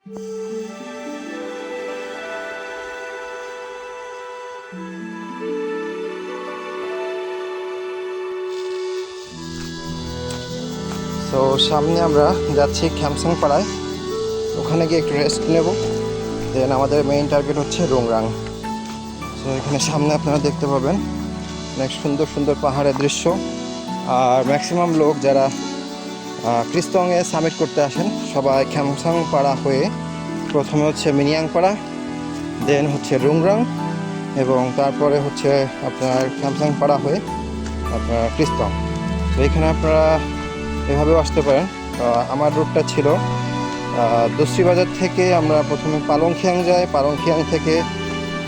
তো সামনে আমরা যাচ্ছি খ্যামসাং পাড়ায়, ওখানে গিয়ে একটু রেস্ট নেব। দেন আমাদের মেইন টার্গেট হচ্ছে রুংরাং। তো এখানে সামনে আপনারা দেখতে পাবেন অনেক সুন্দর সুন্দর পাহাড়ের দৃশ্য। আর ম্যাক্সিমাম লোক যারা ক্রিস্তংয়ে সামিট করতে আসেন সবাই খ্যামসাং পাড়া হয়ে প্রথমে হচ্ছে মিনিয়াং পাড়া, দেন হচ্ছে রুংরাং, এবং তারপরে হচ্ছে আপনার খ্যামসাং পাড়া হয়ে আপনার ক্রিস্তং। তো এখানে আপনারা এভাবেও আসতে পারেন। আমার রুটটা ছিল দোসরি বাজার থেকে আমরা প্রথমে পালংখিয়াং যাই, পালংখিয়াং থেকে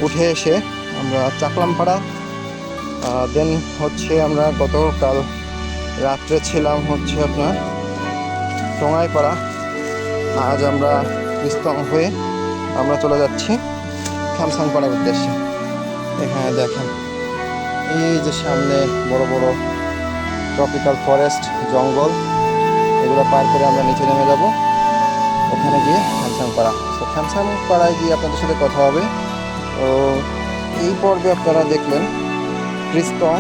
উঠে এসে আমরা চাকলামপাড়া, দেন হচ্ছে আমরা গতকাল রাত্রে ছিলাম হচ্ছে আপনার টঙ্গাইপাড়া। আজ আমরা ক্রিস্তং হয়ে আমরা চলে যাচ্ছি খ্যামসাং পাড়ার উদ্দেশ্যে। এখানে দেখেন এই যে সামনে বড় বড় ট্রপিক্যাল ফরেস্ট, জঙ্গল, এগুলো পার করে আমরা নিচে নেমে যাব, ওখানে গিয়ে খ্যামসাং পাড়া। তো খ্যামসাং পাড়ায় গিয়ে আপনাদের সাথে কথা হবে। তো এই পর্বে আপনারা দেখলেন ক্রিস্তং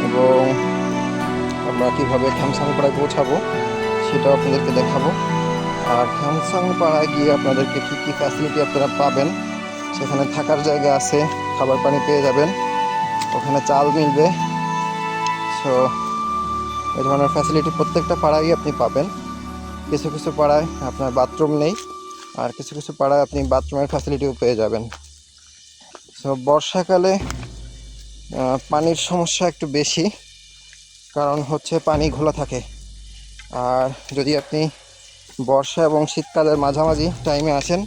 এবং আমরা কীভাবে খ্যামসাং পাড়ায় পৌঁছাবো সেটাও আপনাদেরকে দেখাবো। আর খ্যামসাং পাড়ায় গিয়ে আপনাদেরকে কী কী ফ্যাসিলিটি আপনারা পাবেন, সেখানে থাকার জায়গা আছে, খাবার পানি পেয়ে যাবেন, ওখানে চাল মিলবে। সো এই ধরনের ফ্যাসিলিটি প্রত্যেকটা পাড়ায় আপনি পাবেন। কিছু কিছু পাড়ায় আপনার বাথরুম নেই, আর কিছু কিছু পাড়ায় আপনি বাথরুমের ফ্যাসিলিটিও পেয়ে যাবেন। সো বর্ষাকালে পানির সমস্যা একটু বেশি, কারণ হচ্ছে পানি ঘোলা থাকে। আর যদি আপনি বর্ষা এবং শীতকালের মাঝামাঝি টাইমে আসেন,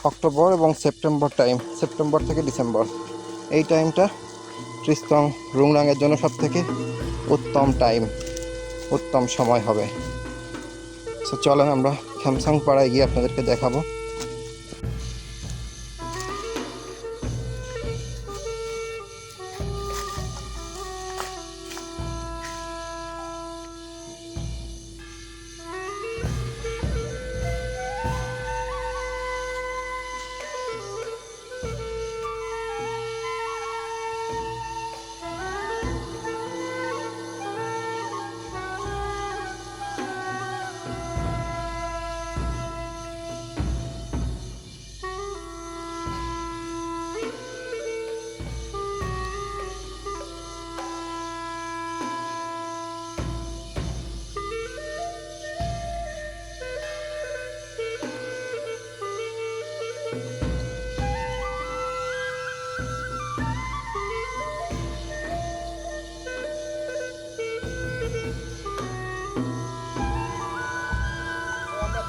অক্টোবর এবং সেপ্টেম্বর থেকে ডিসেম্বর, এই টাইমটা ক্রিস্তং রুংরাংয়ের জন্য সবথেকে উত্তম সময় হবে। সো চলেন আমরা খ্যামসাং পাড়ায় গিয়ে আপনাদেরকে দেখাবো।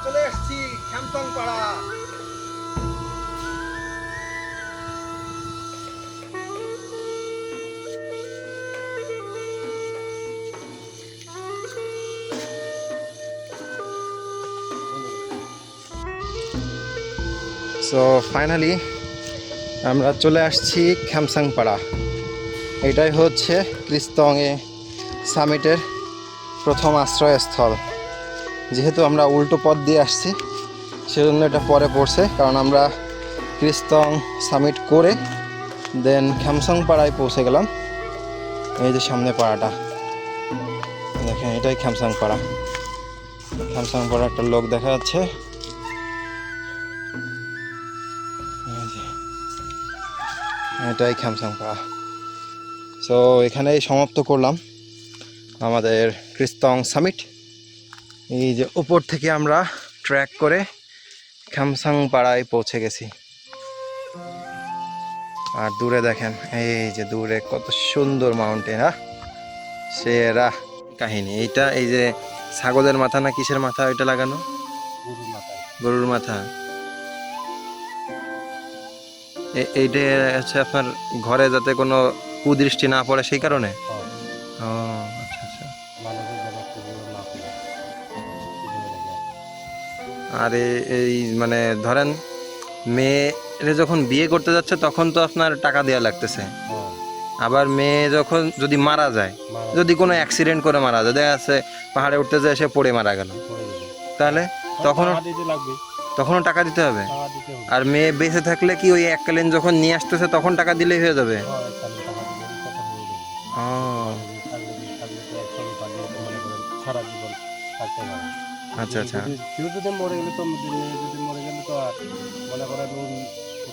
চলে আসছি খ্যামসাং পাড়া। সো ফাইনালি আমরা চলে আসছি খ্যামসাং পাড়া। এটাই হচ্ছে ক্রিস্তংয়ে সামিটের প্রথম আশ্রয়স্থল। যেহেতু আমরা উল্টো পথ দিয়ে আসছি, সেজন্য এটা পরে পড়ছে, কারণ আমরা ক্রিস্তং সামিট করে দেন খ্যামসাং পাড়ায় পৌঁছে গেলাম। এই যে সামনে পাড়াটা দেখেন, এটাই খ্যামসাং পাড়া। খ্যামসাং পাড়া একটা লোক দেখা যাচ্ছে, এটাই খ্যামসাং পাড়া। সো এখানেই সমাপ্ত করলাম আমাদের ক্রিস্তং সামিট। এই যে উপর থেকে আমরা ট্র্যাক করে খ্যামসাং পাড়ায় পৌঁছে গেছি। আর দূরে দেখেন, এই যে দূরে কত সুন্দর মাউন্টেন। সেরা কাহিনী এইটা। এই যে ছাগলের মাথা না কিসের মাথা ওইটা লাগানো, গরুর মাথা। এইটা হচ্ছে আপনার ঘরে যাতে কোনো কুদৃষ্টি না পড়ে সেই কারণে। ও আচ্ছা আচ্ছা। আর এই মানে ধরেন মেয়ে যখন বিয়ে করতে যাচ্ছে তখন তো আপনার টাকা দেওয়া লাগতেছে, আবার মেয়ে যখন যদি মারা যায়, যদি কোনো অ্যাক্সিডেন্ট করে মারা যায়, দেখা যাচ্ছে পাহাড়ে উঠতে যায় সে পড়ে মারা গেল, তাহলে তখন তখনও টাকা দিতে হবে? টাকা দিতে হবে। আর মেয়ে বেঁচে থাকলে কি ওই এককালীন যখন নিয়ে আসতেছে তখন টাকা দিলেই হয়ে যাবে? হ্যাঁ, এককালীন টাকা দিলে কথা হয়ে যাবে। ও থাকলে তো একসঙ্গে পাঠিয়ে তো মনে করেন সারা জীবন থাকতে পারে। আচ্ছা আচ্ছা। কেউ যদি মরে গেলে তো মেয়ে যদি মরে গেলে তো আর মনে করেন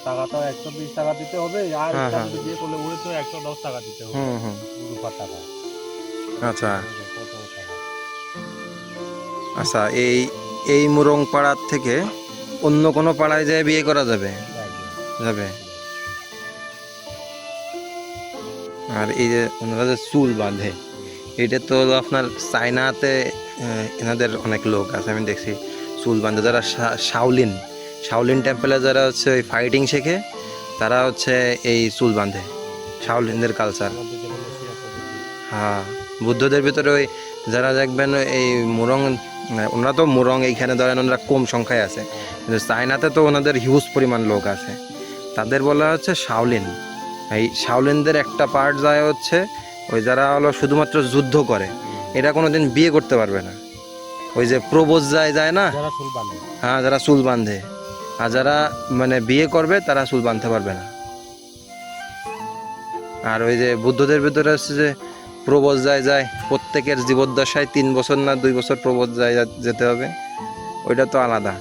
টাকা তো 120 টাকা দিতে হবে, আর হ্যাঁ, একটা হ্যাঁ। যদি বিয়ে করলে ওরে তো 110 টাকা দিতে হবে হুম হুম। রূপার টাকা। আচ্ছা কত টাকা আচ্ছা। এই এই মুরং পাড়ার থেকে অন্য কোনো পাড়ায় যেয়ে বিয়ে করা যাবে? যাবে। আর এই যে ওনারা যে চুল বাঁধে, এটা তো হলো আপনার চায়নাতে এনাদের অনেক লোক আছে, আমি দেখছি চুল বাঁধে। যারা শাওলিন শাওলিন টেম্পলে যারা হচ্ছে ওই ফাইটিং শেখে, তারা হচ্ছে এই চুল বাঁধে, শাওলিনদের কালচার। আমাদের যেমন এশিয়া পদ্ধতি। হ্যাঁ, বুদ্ধদের ভিতরে ওই যারা দেখবেন এই মুরং, ওনারা তো মুরং এইখানে ধরেন ওনারা কম সংখ্যায় আছে, কিন্তু চায়নাতে তো ওনাদের হিউজ পরিমাণ লোক আছে, তাদের বলা হচ্ছে শাওলিন। এই শাওলিনদের একটা পার্ট যায় হচ্ছে ওই যারা হলো শুধুমাত্র যুদ্ধ করে, এরা কোনোদিন বিয়ে করতে পারবে না। ওই যে প্রবোজ যায় যায় না, যারা চুল বাঁধে। হ্যাঁ, যারা চুল বাঁধে। আর যারা মানে বিয়ে করবে তারা চুল বাঁধতে পারবে না। আর ওই যে বুদ্ধদের ভিতরে হচ্ছে যে প্রবোজ যায় যায়, প্রত্যেকের জীবদ্দশায় 3 বছর না 2 বছর প্রবোজ যায় যেতে হবে, ওইটা তো আলাদা।